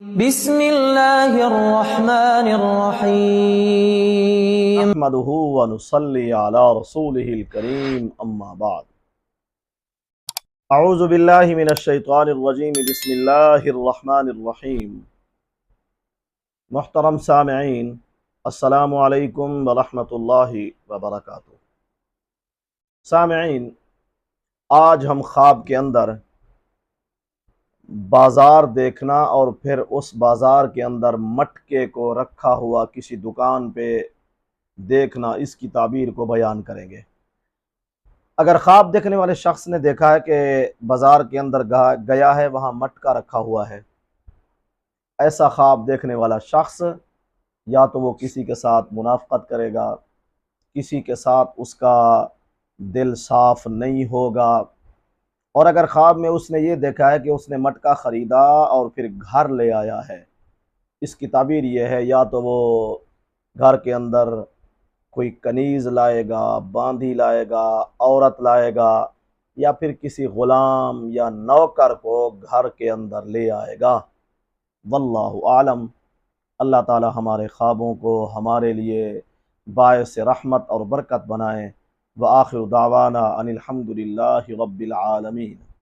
بسم اللہ الرحمن الرحیم نحمده ونصلي على رسوله الكريم اما بعد اعوذ باللہ من الشیطان الرجیم بسم اللہ الرحمن الرحیم محترم سامعین، السلام علیکم ورحمۃ اللہ وبرکاتہ۔ سامعین، آج ہم خواب کے اندر بازار دیکھنا اور پھر اس بازار کے اندر مٹکے کو رکھا ہوا کسی دکان پہ دیکھنا، اس کی تعبیر کو بیان کریں گے۔ اگر خواب دیکھنے والے شخص نے دیکھا ہے کہ بازار کے اندر گیا ہے، وہاں مٹکا رکھا ہوا ہے، ایسا خواب دیکھنے والا شخص یا تو وہ کسی کے ساتھ منافقت کرے گا، کسی کے ساتھ اس کا دل صاف نہیں ہوگا، اور اگر خواب میں اس نے یہ دیکھا ہے کہ اس نے مٹکا خریدا اور پھر گھر لے آیا ہے، اس کی تعبیر یہ ہے یا تو وہ گھر کے اندر کوئی کنیز لائے گا، باندھی لائے گا، عورت لائے گا، یا پھر کسی غلام یا نوکر کو گھر کے اندر لے آئے گا۔ واللہ عالم۔ اللہ تعالی ہمارے خوابوں کو ہمارے لیے باعث رحمت اور برکت بنائیں۔ وآخر دعوانا ان الحمد للہ رب العالمین۔